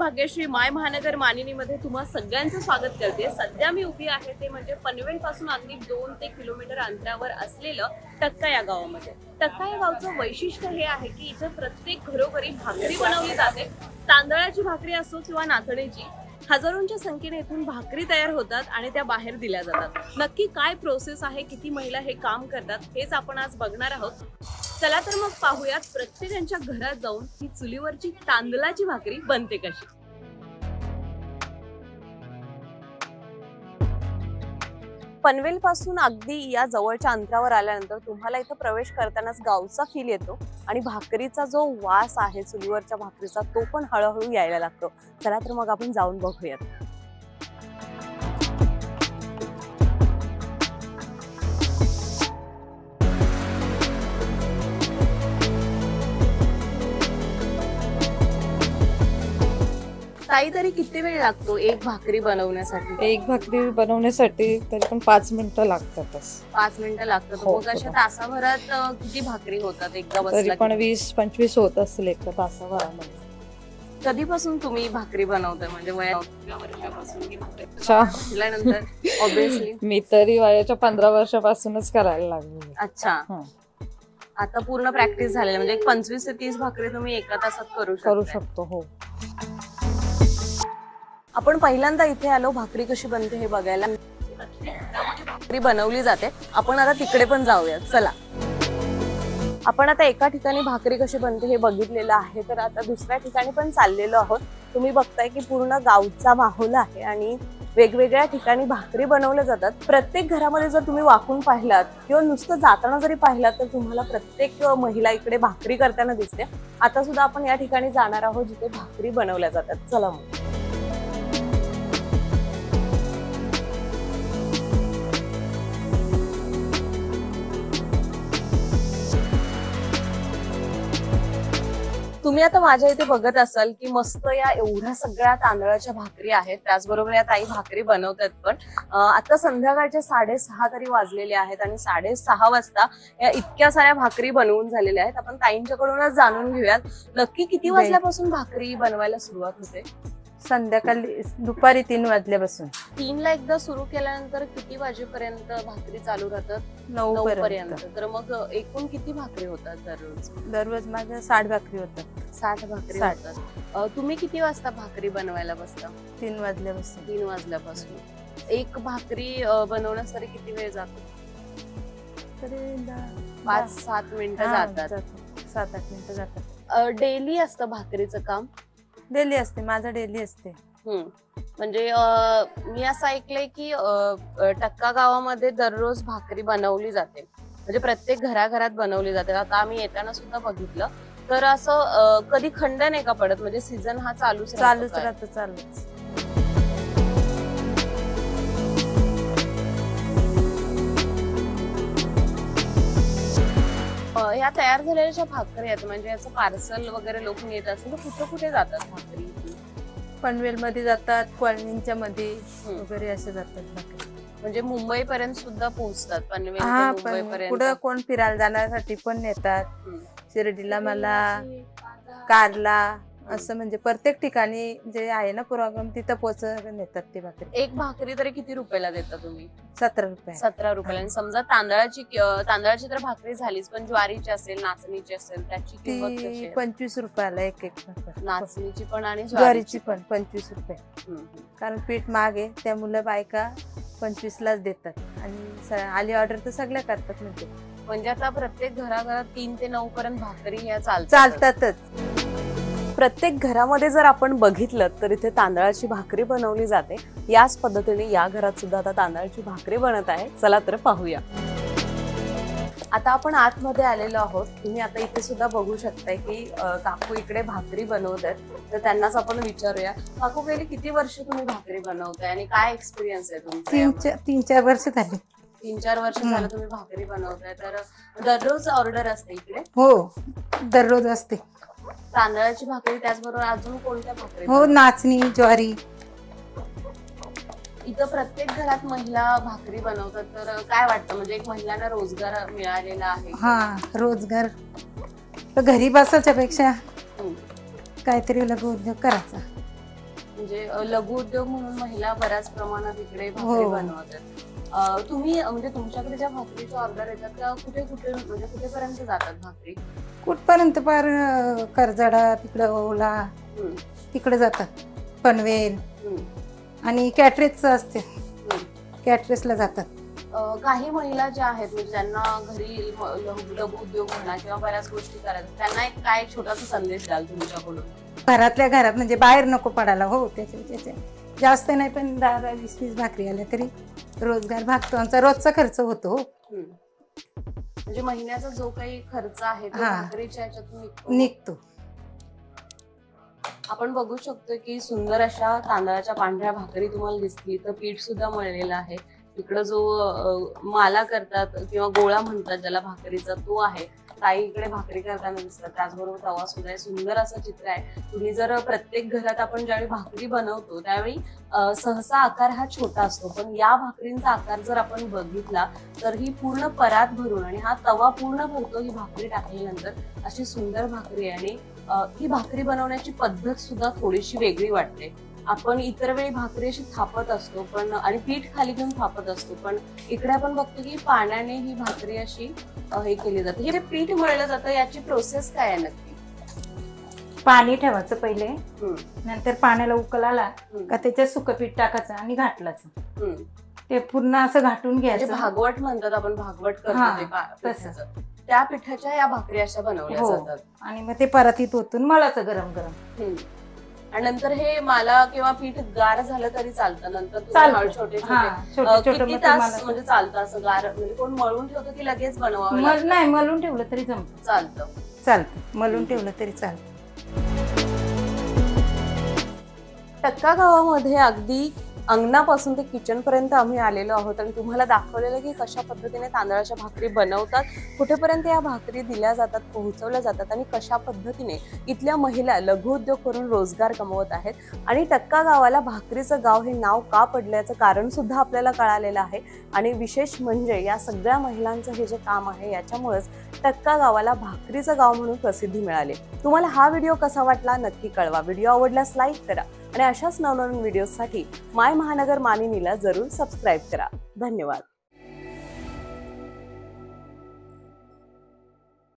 भाग्यश्री माय महानगर मानिनीमध्ये तुम्हा सगळ्यांचं स्वागत करते। सध्या मी उभी आहे ते म्हणजे पनवेल पासून अगदी 2 ते किलोमीटर अंतरावर असलेलं टक्का या गावामध्ये। टक्का या गावचं वैशिष्ट्य हे आहे की इथे प्रत्येक घरोघरी भाकरी बनवली जाते। तांदळाची भाकरी असो किंवा नाचणीची, हजारोंच्या संख्येने इथून भाकरी तयार होतात आणि त्या बाहेर दिल्या जातात। नक्की काय प्रोसेस आहे, किती महिला हे काम करतात, हेच आपण आज बघणार आहोत। चला तर मग पाहूयात प्रत्येकाच्या घरात जाऊन ही चुलीवरची तांदळाची भाकरी बनते कशी। पनवेल पासून अगदी या जवळच्या अंतरावर आल्यानंतर तुम्हाला इथं प्रवेश करतानाच गावचा फील येतो आणि भाकरीचा जो वास आहे चुलीवरच्या भाकरीचा तो पण हळूहळू यायला लागतो। चला तर मग आपण जाऊन बघूयात। ताई, तरी किती वेळ लागतो एक भाकरी बनवण्यासाठी? एक भाकरी बनवण्यासाठी तरी पण 5 मिनिटं लागतातच। 5 मिनिटं लागतात। मग अशा तासाभरात किती भाकरी होतात एकदा बसला? तरी पण 20-25 होत असतील एका तासाभरामध्ये। कधीपासून तुम्ही भाकरी बनवताय, म्हणजे वर्षापासून? ऑब्विसली मी तरी वयाच्या 15 वर्षापासूनच करायला लागले। अच्छा, आता पूर्ण प्रॅक्टिस झालेली, म्हणजे 25 ते 30 भाकरी तुम्ही एका तासात करू शकतो। हो। आपण पहिल्यांदा इथे आलो भाकरी कशी बनते हे बघायला। भाकरी बनवली जाते, आपण आता तिकडे पण जाऊयात। चला, आपण आता एका ठिकाणी भाकरी कशी बनते हे बघितलेलं आहे, तर आता दुसऱ्या ठिकाणी पण चाललेलो आहोत। तुम्ही बघताय की पूर्ण गावचा माहोल आहे आणि वेगवेगळ्या ठिकाणी भाकरी बनवल्या जातात। प्रत्येक घरामध्ये जर तुम्ही वाकून पाहिलात किंवा नुसतं जाताना जरी पाहिलात तर तुम्हाला प्रत्येक महिला इकडे भाकरी करताना दिसते। आता सुद्धा आपण या ठिकाणी जाणार आहोत जिथे भाकरी बनवल्या जातात। चला मग। तुम्ही आता माझ्या इथे बघत असाल की मस्त या एवढ्या सगळ्या तांदळाच्या भाकरी आहेत, त्याचबरोबर या ताई भाकरी बनवतात पण। आता संध्याकाळचे 6:30 तरी वाजलेले आहेत आणि 6:30 वाजता या इतक्या साऱ्या भाकरी बनवून झालेल्या आहेत। आपण ताईंच्याकडूनच जाणून घेऊयात नक्की किती वाजल्यापासून भाकरी बनवायला सुरुवात होते। संध्याकाळी दुपारी 3 वाजल्यापासून। 3ला एकदा सुरू केल्यानंतर किती वाजेपर्यंत भाकरी चालू राहतात? 9 पर्यंत। तर मग एकूण किती भाकरी होतात दररोज? दररोज माझ्या 60 भाकरी होतात। 60 भाकरी होतात। तुम्ही किती वाजता भाकरी बनवायला बसता? 3 वाजल्यापासून। 3 वाजल्यापासून। एक भाकरी बनवण्यासाठी किती वेळ जातो? तरी 5-7 मिनिटं जातात। 7-8 मिनिटं जातात। डेली असतं भाकरीचं काम? डेली असते, माझं डेली असते। म्हणजे मी असं ऐकलंय की टक्का गावामध्ये दररोज भाकरी बनवली जाते, म्हणजे प्रत्येक घराघरात बनवली जाते। आता आम्ही येताना सुद्धा बघितलं, तर असं कधी खंड नाही का पडत? म्हणजे सीझन हा चालूच राहतो। ह्या तयार झालेल्या ज्या भाकरी आहेत, म्हणजे याचं पार्सल वगैरे लोक नेत असतील तर कुठे कुठे जातात भाकरी? पनवेल मध्ये जातात, कॉलनीच्या मध्ये वगैरे असे जातात भाकरी। म्हणजे मुंबई पर्यंत सुद्धा पोहोचतात? पनवेल ते मुंबई पर्यंत पुढे कोण फिरायला जाण्यासाठी पण नेतात, शिर्डीला, मला कारला, असं म्हणजे प्रत्येक ठिकाणी जे आहे ना प्रोग्राम तिथं पोहोचायला नेतात ती भाकरी। एक भाकरी तरी किती रुपयाला देता तुम्ही? 17 रुपये। 17 रुपयाला। आणि समजा तांदळाची तर भाकरी झालीच, पण ज्वारीची असेल, नाचणीची असेल, त्याची किंमत कशी आहे? 25 रुपयाला एक भाकरी। नाचणीची पण आणि ज्वारीची पण 25 रुपये। कारण पीठ महाग आहे त्यामुळे बायका 25लाच देतात आणि आली ऑर्डर तर सगळ्या करतात। म्हणजे आता प्रत्येक घराघरात 3 ते 9 पर्यंत भाकरी ह्या चालतातच। प्रत्येक घरामध्ये जर आपण बघितलं तर इथे तांदळाची भाकरी बनवली जाते। याच पद्धतीने या घरात सुद्धा आता तांदळाची भाकरी बनत आहे। चला तर पाहूया। आता आपण आतमध्ये आलेलो आहोत। तुम्ही आता इथे सुद्धा बघू शकताय की काकू इकडे भाकरी बनवतात, तर त्यांनाच आपण विचारूया। काकू, गेली किती वर्ष तुम्ही भाकरी बनवताय आणि काय एक्सपिरियन्स आहे तुमचा? 3-4 वर्ष झाली। 3-4 वर्ष झालं तुम्ही भाकरी बनवताय, तर दररोज ऑर्डर असते इकडे? हो, दररोज असते। तांदळाची भाकरी, त्याचबरोबर अजून कोणत्या भाकरी? हो, नाचणी, ज्वारी। इथं प्रत्येक घरात महिला भाकरी बनवतात, तर काय वाटतं, म्हणजे एक महिलांना रोजगार मिळालेला आहे? हा, रोजगार तर घरी बसायच्या पेक्षा काहीतरी लघु उद्योग करायचा। म्हणजे लघु उद्योग म्हणून महिला बऱ्याच प्रमाणात इकडे भाकरी हो. बनवतात. तुम्ही म्हणजे तुमच्याकडे ज्या भाकरीच्या ऑर्डर येतात त्या कुठे कुठे म्हणजे कुठेपर्यंत जातात भाकरी? कुठपर्यंत पार करजडा तिकडं ओला हम्म, तिकडे जातात, पनवेल हम्म, आणि कॅटरेजचं असते, हम्म. कॅटरेजला जातात. काही महिला ज्या आहेत म्हणजे ज्यांना घरी लघु उद्योग म्हणा किंवा बऱ्याच गोष्टी करायच्या, त्यांना एक काय छोटासा संदेश द्याल तुमच्याकडून? घरातल्या घरात म्हणजे बाहेर नको पडायला. हो, त्याच्या जास्त नाही पण 10 20 भाकरी आल्या तरी रोजगार भागतो, आमचा रोजचा खर्च होतो. हम्म. म्हणजे महिन्याचा जो काही खर्च आहे तो हा. भाकरीच्या ह्याच्यातून निघतो. आपण बघू शकतो की सुंदर अशा तांदळाच्या पांढऱ्या भाकरी तुम्हाला दिसतील. तर पीठ सुद्धा मळलेलं आहे. इकडं जो माला करतात किंवा गोळा म्हणतात ज्याला भाकरीचा तो आहे. ताई इकडे भाकरी करताना दिसतात, त्याचबरोबर तवा सुद्धा आहे. सुंदर असं चित्र आहे. तुम्ही जर प्रत्येक घरात आपण ज्यावेळी भाकरी बनवतो त्यावेळी सहसा आकार हा छोटा असतो, पण या भाकरींचा आकार जर आपण बघितला तर ही पूर्ण परात भरून आणि हा तवा पूर्ण भरतो ही भाकरी टाकल्यानंतर. अशी सुंदर भाकरी आहे. आणि ही भाकरी बनवण्याची पद्धत सुद्धा थोडीशी वेगळी वाटते. आपण इतर वेळी भाकरी अशी थापत असतो पण आणि पीठ खाली घेऊन थापत असतो, पण इकडे आपण बघतो की पाण्याने ही भाकरी अशी हे केली जाते. हे जे पीठ मळलं जातं याची प्रोसेस काय आहे नक्की? पाणी ठेवायचं पहिले, हम्म, नंतर पाण्याला उकल आला हम्म, का त्याच्यात सुकं पीठ टाकायचं आणि घाटलाचं. हम्म. ते पूर्ण असं घाटून म्हणजे घ्यायचं. भागवट म्हणतात आपण, भागवट हा, करतो ते तसं. पिठाचं. त्या पिठाच्या या भाकरी अशा बनवल्या हो. जातात. आणि मग ते परातीत ओतून मळाचं गरम गरम. हम्म. आणि नंतर हे माला किंवा पीठ गार झालं तरी चालतं. नंतर तुम्ही चालतं. हळद छोटे हा, छोटे छोटे किती मग ते तास मला- म्हणजे चालतं असं गार? म्हणजे कोण मळून ठेवतं की लगेच बनवावं लागतं? नाही, मलून ठेवलं तरी जमतं. चालतं. मलून ठेवलं तरी चालतं. टक्का गावामध्ये अगदी अंगणापासून ते किचन पर्यंत आम्ही आलेलो आहोत आणि तुम्हाला दाखवलेलं की कशा पद्धतीने तांदळाच्या भाकरी बनवतात, कुठेपर्यंत या भाकरी दिल्या जातात, पोहोचवल्या जातात आणि कशा पद्धतीने इथल्या महिला लघु उद्योग करून रोजगार कमवत आहेत. आणि टक्का गावाला भाकरीचं गाव हे नाव का पडल्याचं कारण सुद्धा आपल्याला कळालेलं आहे. आणि विशेष म्हणजे या सगळ्या महिलांचं हे जे काम आहे याच्यामुळेच टक्का गावाला भाकरीचं गाव म्हणून प्रसिद्धी मिळाली. तुम्हाला हा व्हिडिओ कसा वाटला नक्की कळवा. व्हिडिओ आवडल्यास लाईक करा आणि अशाच नवनवीन व्हिडिओसाठी माय महानगर मानिनीला जरूर सबस्क्राईब करा. धन्यवाद.